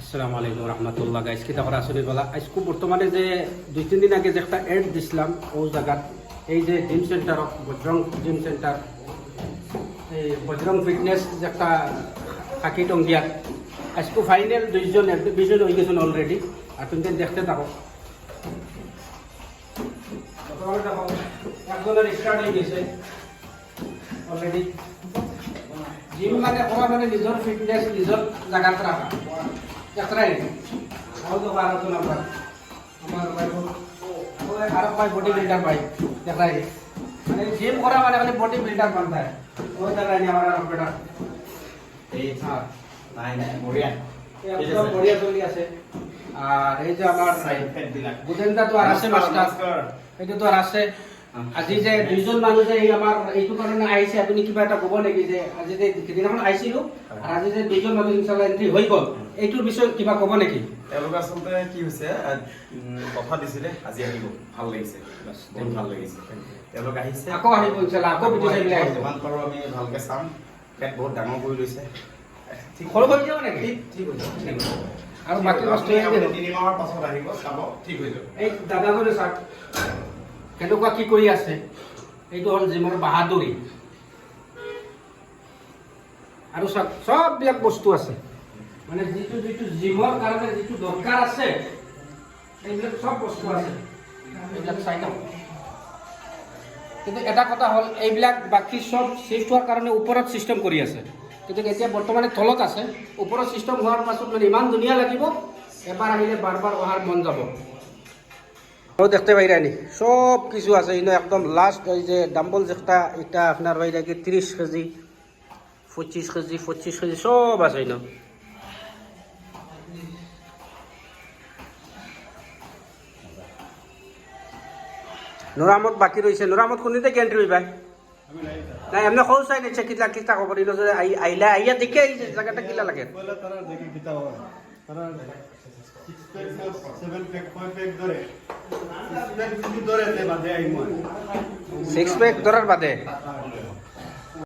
আসসালামু আলাইকুম রহমতুল্লাহ গাইস কিতা করা আসলে বলা আজকে বর্তমানে যে 2-3 দিন আগে যে একটা এড দিছিলাম ও জায়গাত এই যে gym centre Bajrang gym centre এই বজরং ফিটনেস যে একটা থাকি টঙ্গিয়াত আজকে ফাইনাল দুইজন হয়ে গেছেন অলরেডি আর তুমি দেখতে থাকো একজনের স্টার্ট হয়ে গেছে অলরেডি জিম মানে করা মানে নিজের ফিটনেস নিজের জায়গাত রাখা যাত্রায় আরো তো বার হতো না আমার ভাই আরো ভাই বডি বিল্ডার ভাই দেখাই মানে জিম করা মানে খালি বডি বিল্ডার বানতা है ওই দেখাই নি আমার বেটা এই হ্যাঁ নাই নাই বড়িয়া একদম বড়িয়া চলি আছে আর এই যে আমার বুঝেনদা তো আর আছে মাস্টার এটা তো আর আছে আজি যে দুইজন মানুহ যে এই আমাৰ এইটো কাৰণে আহিছে আপুনি কিবা এটা ক'ব নেকি যে আজি যে কেইদিনমান আহিছিলোঁ আৰু আজি যে দুইজন মানুহ ইনশাআল্লাহ এন্ট্ৰি হৈ গ'ল এইটোৰ বিষয়ে কিবা ক'ব নেকি তেওঁলোক আচলতে কি হৈছে কথা দিছিলে আজি আহিব ভাল লাগিছে বহুত ভাল লাগিছে তেওঁলোক আহিছে আকৌ আহিব ইনশাআল্লাহ আকৌ ভিডিঅ' চাই পেলাই আহিব যিমান পাৰোঁ আমি ভালকৈ চাম পেট বহুত ডাঙৰ কৰি লৈছে সৰু হৈ যাব নেকি ঠিক হৈ যাব আৰু বাকী বস্তু 3 মাহৰ পাছত আহিব চাব ঠিক হৈ যাব এই দাদাজনে চাওক কেনেকুৱা কি কৰি আছে এইটো হ'ল জিমৰ বাহাদুৰি আৰু চাওক চববিলাক বস্তু আছে মানে যিটো জিমৰ কাৰণে যিটো দৰকাৰ আছে এইবিলাক চব বস্তু আছে এইবিলাক চাই লওক কিন্তু এটা কথা হ'ল এইবিলাক বাকী চব চিফ্ট হোৱাৰ কাৰণে ওপৰত চিষ্টেম কৰি আছে কিন্তু এতিয়া বৰ্তমানে তলত আছে ওপৰত চিষ্টেম হোৱাৰ পাছত মানে ইমান ধুনীয়া লাগিব এবাৰ আহিলে বাৰ বাৰ অহাৰ মন যাব দেখতে পাইরানি সব কিছু আছে ইনো একদম লাস্ট এই যে ডাম্বল যেটা এটা আপনার বাইরে কি 30 কেজি 25 কেজি 25 কেজি সব আছে ইনো নুরামত বাকি রয়েছে নুরামত কোনদিতে এন্ট্রি হইবা না এমনি খোঁজ চাই নিচ্ছে কিতা কিতা খবর ইনো যে আইলা আইয়া দেখে এই জায়গাটা কিলা লাগে পয়লা তারা দেখি কিতা হয় তারা 7 প্যাক 5 প্যাক ধরে 6 প্যাক যদি ধরে তে বাদে আইমু 6 প্যাক ধরার বাদে